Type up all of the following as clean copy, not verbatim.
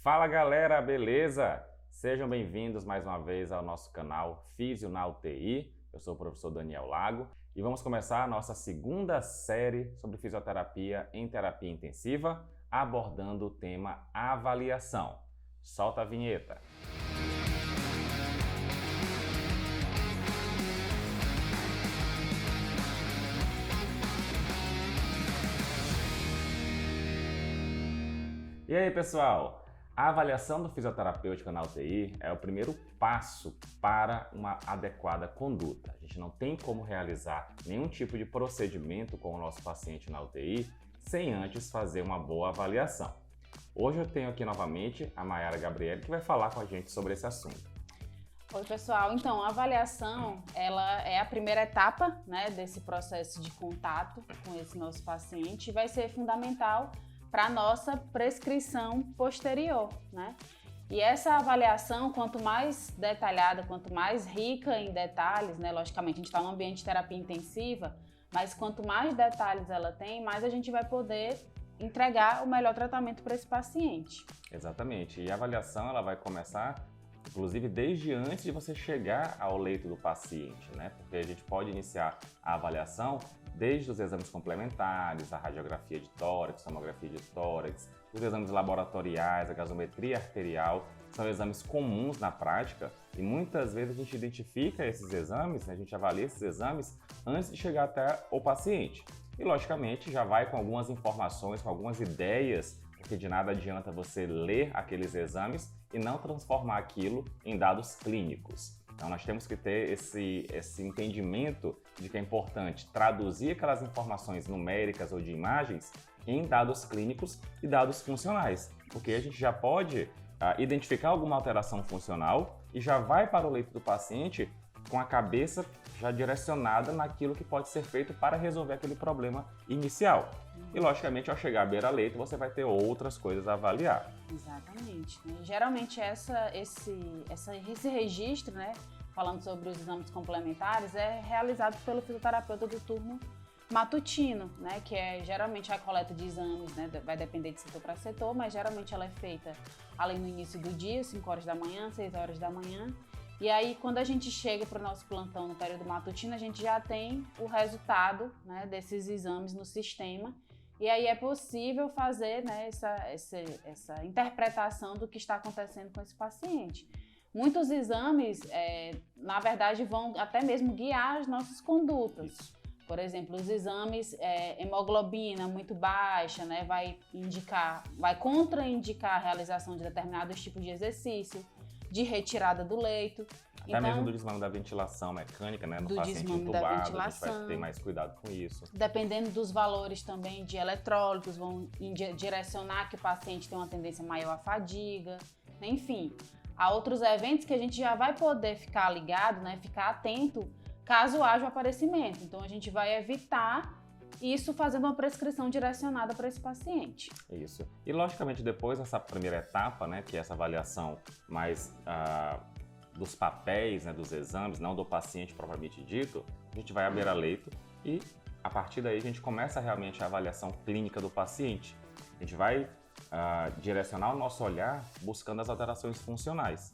Fala galera, beleza? Sejam bem-vindos mais uma vez ao nosso canal Físio na UTI. Eu sou o professor Daniel Lago e vamos começar a nossa segunda série sobre fisioterapia em terapia intensiva, abordando o tema avaliação. Solta a vinheta! E aí, pessoal? A avaliação do fisioterapêutico na UTI é o primeiro passo para uma adequada conduta. A gente não tem como realizar nenhum tipo de procedimento com o nosso paciente na UTI sem antes fazer uma boa avaliação. Hoje eu tenho aqui novamente a Mayara Gabriele que vai falar com a gente sobre esse assunto. Oi, pessoal. Então, a avaliação, ela é a primeira etapa, desse processo de contato com esse nosso paciente e vai ser fundamental para a nossa prescrição posterior, E essa avaliação, quanto mais detalhada, quanto mais rica em detalhes, logicamente a gente está no ambiente de terapia intensiva, mas quanto mais detalhes ela tem, mais a gente vai poder entregar o melhor tratamento para esse paciente. Exatamente. E a avaliação ela vai começar, inclusive, desde antes de você chegar ao leito do paciente, Porque a gente pode iniciar a avaliação desde os exames complementares, a radiografia de tórax, tomografia de tórax, os exames laboratoriais, a gasometria arterial, são exames comuns na prática e muitas vezes a gente identifica esses exames, a gente avalia esses exames antes de chegar até o paciente. E, logicamente, já vai com algumas informações, com algumas ideias, porque de nada adianta você ler aqueles exames e não transformar aquilo em dados clínicos. Então, nós temos que ter esse entendimento de que é importante traduzir aquelas informações numéricas ou de imagens em dados clínicos e dados funcionais, porque a gente já pode identificar alguma alteração funcional e já vai para o leito do paciente com a cabeça já direcionada naquilo que pode ser feito para resolver aquele problema inicial. E, logicamente, ao chegar à beira-leito, você vai ter outras coisas a avaliar. Exatamente. Geralmente, esse registro, falando sobre os exames complementares, é realizado pelo fisioterapeuta do turno matutino, que é geralmente a coleta de exames, vai depender de setor para setor, mas geralmente ela é feita ali no início do dia, 5 horas da manhã, 6 horas da manhã. E aí, quando a gente chega para o nosso plantão no período matutino, a gente já tem o resultado desses exames no sistema. E aí é possível fazer essa interpretação do que está acontecendo com esse paciente. Muitos exames, na verdade, vão até mesmo guiar as nossas condutas. Isso. Por exemplo, os exames hemoglobina muito baixa, vai contraindicar a realização de determinados tipos de exercício, de retirada do leito. Até mesmo do desmame da ventilação mecânica, no paciente entubado, a gente vai ter mais cuidado com isso. Dependendo dos valores também de eletrólitos, vão direcionar que o paciente tem uma tendência maior à fadiga, enfim. Há outros eventos que a gente já vai poder ficar ligado, ficar atento caso haja o aparecimento. Então a gente vai evitar isso fazendo uma prescrição direcionada para esse paciente. Isso. E, logicamente, depois dessa primeira etapa, que é essa avaliação mais dos papéis, dos exames, não do paciente propriamente dito, a gente vai à beira-leito e, a partir daí, a gente começa realmente a avaliação clínica do paciente. A gente vai direcionar o nosso olhar buscando as alterações funcionais.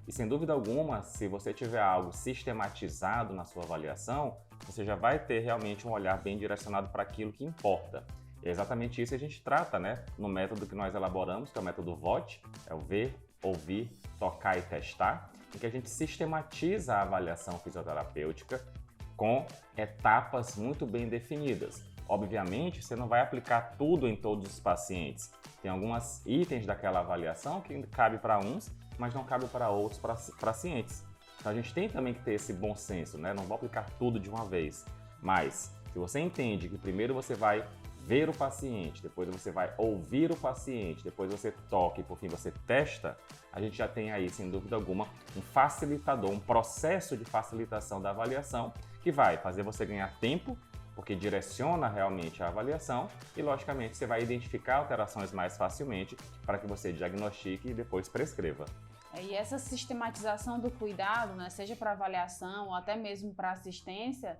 E, sem dúvida alguma, se você tiver algo sistematizado na sua avaliação, você já vai ter realmente um olhar bem direcionado para aquilo que importa. E é exatamente isso que a gente trata, no método que nós elaboramos, que é o método VOT, é o ver, ouvir, tocar e testar, em que a gente sistematiza a avaliação fisioterapêutica com etapas muito bem definidas. Obviamente, você não vai aplicar tudo em todos os pacientes. Tem alguns itens daquela avaliação que cabe para uns, mas não cabe para outros pacientes. Então a gente tem também que ter esse bom senso, Não vou aplicar tudo de uma vez. Mas, se você entende que primeiro você vai ver o paciente, depois você vai ouvir o paciente, depois você toca e por fim você testa, a gente já tem aí, sem dúvida alguma, um facilitador, um processo de facilitação da avaliação que vai fazer você ganhar tempo, porque direciona realmente a avaliação e, logicamente, você vai identificar alterações mais facilmente para que você diagnostique e depois prescreva. E essa sistematização do cuidado, seja para avaliação ou até mesmo para assistência,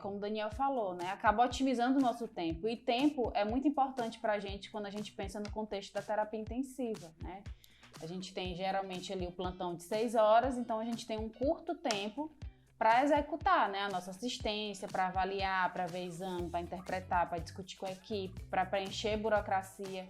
como o Daniel falou, né, acaba otimizando o nosso tempo. E tempo é muito importante para a gente quando a gente pensa no contexto da terapia intensiva, né? A gente tem geralmente ali o plantão de 6 horas, então a gente tem um curto tempo para executar, né, a nossa assistência, para avaliar, para ver exame, para interpretar, para discutir com a equipe, para preencher burocracia.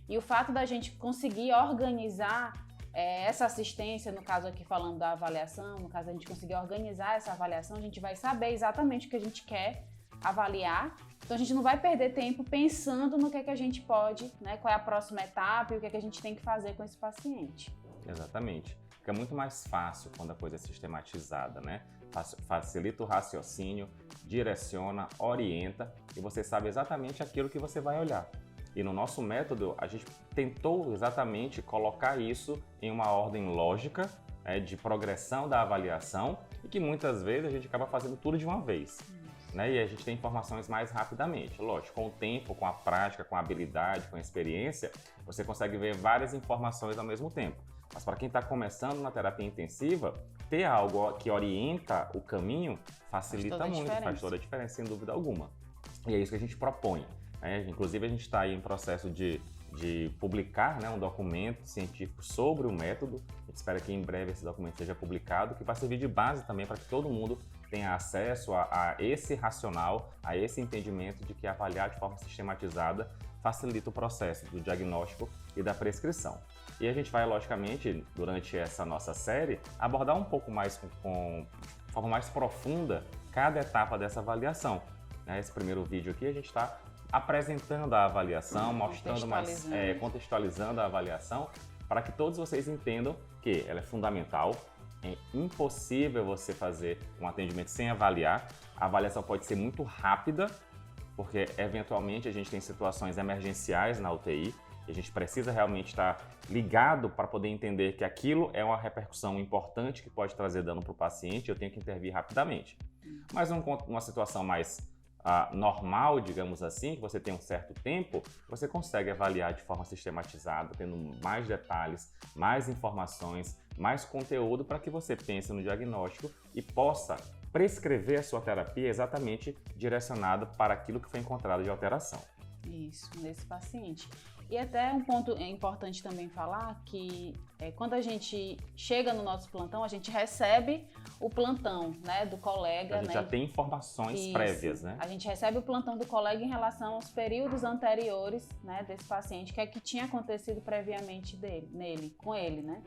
E o fato da gente conseguir organizar essa assistência, no caso aqui falando da avaliação, no caso a gente conseguir organizar essa avaliação, a gente vai saber exatamente o que a gente quer avaliar. Então a gente não vai perder tempo pensando no que é que a gente pode, né, qual é a próxima etapa e o que é que a gente tem que fazer com esse paciente. Exatamente. Fica muito mais fácil quando a coisa é sistematizada, né? Facilita o raciocínio, direciona, orienta e você sabe exatamente aquilo que você vai olhar. E no nosso método, a gente tentou exatamente colocar isso em uma ordem lógica, de progressão da avaliação e que muitas vezes a gente acaba fazendo tudo de uma vez. Né? E a gente tem informações mais rapidamente. Lógico, com o tempo, com a prática, com a habilidade, com a experiência, você consegue ver várias informações ao mesmo tempo. Mas para quem está começando na terapia intensiva, ter algo que orienta o caminho facilita muito, faz toda a diferença, sem dúvida alguma. E é isso que a gente propõe. Inclusive, a gente está aí em processo de publicar, né, um documento científico sobre o método. A gente espera que em breve esse documento seja publicado, que vai servir de base também para que todo mundo tenha acesso a esse racional, a esse entendimento de que avaliar de forma sistematizada facilita o processo do diagnóstico e da prescrição. E a gente vai, logicamente, durante essa nossa série, abordar um pouco mais de forma mais profunda cada etapa dessa avaliação. Esse primeiro vídeo aqui a gente está apresentando a avaliação, mostrando contextualizando a avaliação, para que todos vocês entendam que ela é fundamental. É impossível você fazer um atendimento sem avaliar. A avaliação pode ser muito rápida, porque eventualmente a gente tem situações emergenciais na UTI e a gente precisa realmente estar ligado para poder entender que aquilo é uma repercussão importante que pode trazer dano para o paciente e eu tenho que intervir rapidamente. Mas uma situação mais normal, digamos assim, que você tem um certo tempo, você consegue avaliar de forma sistematizada, tendo mais detalhes, mais informações, mais conteúdo para que você pense no diagnóstico e possa prescrever a sua terapia exatamente direcionada para aquilo que foi encontrado de alteração. Isso, nesse paciente. E até um ponto importante também falar que quando a gente chega no nosso plantão, a gente recebe o plantão, né, do colega. A gente já tem informações prévias, né? A gente recebe o plantão do colega em relação aos períodos anteriores, né, desse paciente, que é que tinha acontecido previamente com ele, né?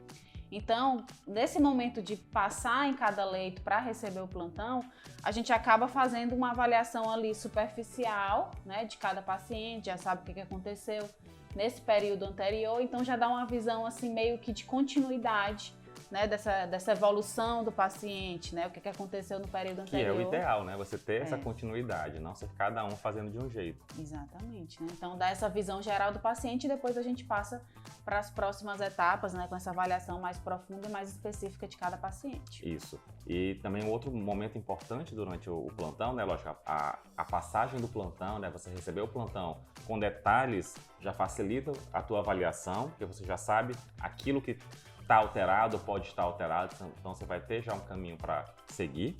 Então, nesse momento de passar em cada leito para receber o plantão, a gente acaba fazendo uma avaliação ali superficial, né, de cada paciente, já sabe o que aconteceu nesse período anterior, então já dá uma visão assim meio que de continuidade, né, dessa evolução do paciente, né, o que aconteceu no período anterior. Que é o ideal, né, você ter essa continuidade, não ser cada um fazendo de um jeito. Exatamente, né? Então dá essa visão geral do paciente e depois a gente passa para as próximas etapas, né, com essa avaliação mais profunda e mais específica de cada paciente. Isso. E também um outro momento importante durante o plantão, né, lógico, a passagem do plantão, né, você receber o plantão com detalhes já facilita a tua avaliação, porque você já sabe aquilo que está alterado, pode estar alterado, então você vai ter já um caminho para seguir.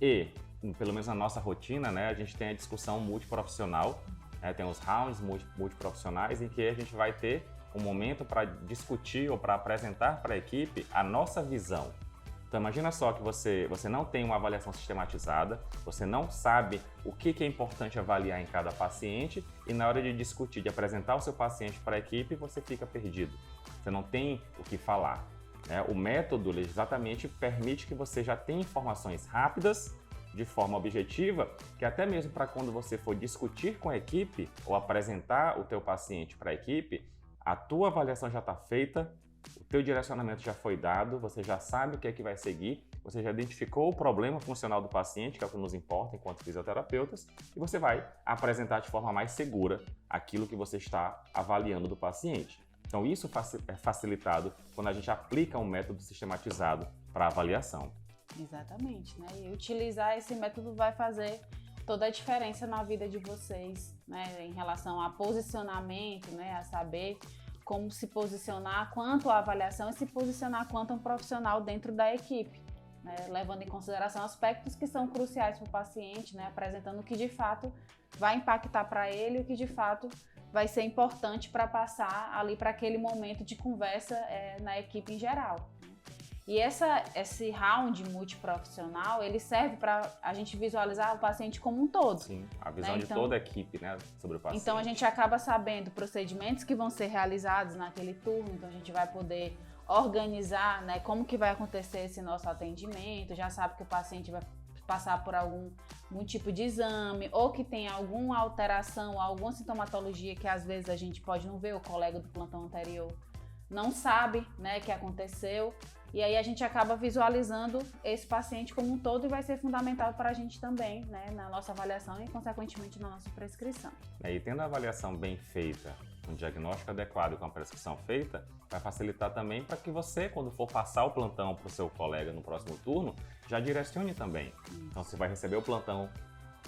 E, pelo menos na nossa rotina, né, a gente tem a discussão multiprofissional, tem os rounds multiprofissionais em que a gente vai ter um momento para discutir ou para apresentar para a equipe a nossa visão. Então imagina só que você não tem uma avaliação sistematizada, você não sabe o que é importante avaliar em cada paciente e na hora de discutir, de apresentar o seu paciente para a equipe, você fica perdido. Você não tem o que falar. O método exatamente permite que você já tenha informações rápidas, de forma objetiva, que até mesmo para quando você for discutir com a equipe ou apresentar o teu paciente para a equipe, a tua avaliação já está feita, o teu direcionamento já foi dado, você já sabe o que é que vai seguir, você já identificou o problema funcional do paciente, que é o que nos importa enquanto fisioterapeutas, e você vai apresentar de forma mais segura aquilo que você está avaliando do paciente. Então isso é facilitado quando a gente aplica um método sistematizado para avaliação. Exatamente, né? E utilizar esse método vai fazer toda a diferença na vida de vocês, né? Em relação a posicionamento, né? A saber como se posicionar quanto à avaliação e se posicionar quanto a um profissional dentro da equipe, né, levando em consideração aspectos que são cruciais para o paciente, né, apresentando o que de fato vai impactar para ele e o que de fato vai ser importante para passar ali para aquele momento de conversa na equipe em geral. E esse round multiprofissional, ele serve para a gente visualizar o paciente como um todo. Sim, a visão de toda a equipe, né, sobre o paciente. Então a gente acaba sabendo procedimentos que vão ser realizados naquele turno, então a gente vai poder organizar, né, como que vai acontecer esse nosso atendimento, já sabe que o paciente vai passar por algum tipo de exame, ou que tem alguma alteração, alguma sintomatologia que às vezes a gente pode não ver, o colega do plantão anterior não sabe, né, que aconteceu, e aí a gente acaba visualizando esse paciente como um todo e vai ser fundamental para a gente também, né, na nossa avaliação e consequentemente na nossa prescrição. E tendo a avaliação bem feita, um diagnóstico adequado com a prescrição feita, vai facilitar também para que você, quando for passar o plantão para o seu colega no próximo turno, já direcione também. Então você vai receber o plantão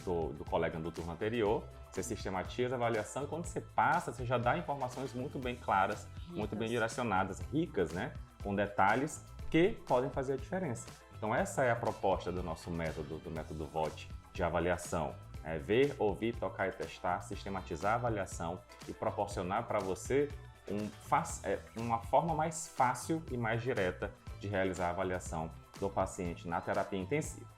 do colega do turno anterior, você sistematiza a avaliação e quando você passa, você já dá informações muito bem claras, muito bem direcionadas, ricas, né? Com detalhes que podem fazer a diferença. Então essa é a proposta do nosso método, do método VOT de avaliação. É ver, ouvir, tocar e testar, sistematizar a avaliação e proporcionar para você uma forma mais fácil e mais direta de realizar a avaliação do paciente na terapia intensiva.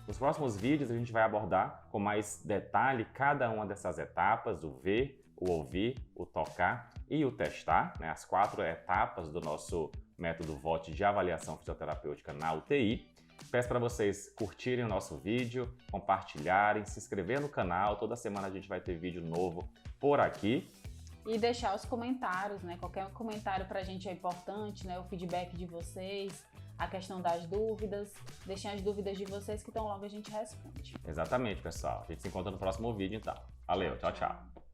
Nos próximos vídeos a gente vai abordar com mais detalhe cada uma dessas etapas, o ver, o ouvir, o tocar e o testar, né? As 4 etapas do nosso método VOT de avaliação fisioterapêutica na UTI. Peço para vocês curtirem o nosso vídeo, compartilharem, se inscrever no canal. Toda semana a gente vai ter vídeo novo por aqui. E deixar os comentários, né? Qualquer comentário para a gente é importante, né? O feedback de vocês, a questão das dúvidas. Deixem as dúvidas de vocês que tão logo a gente responde. Exatamente, pessoal. A gente se encontra no próximo vídeo, então. Valeu, tchau, tchau.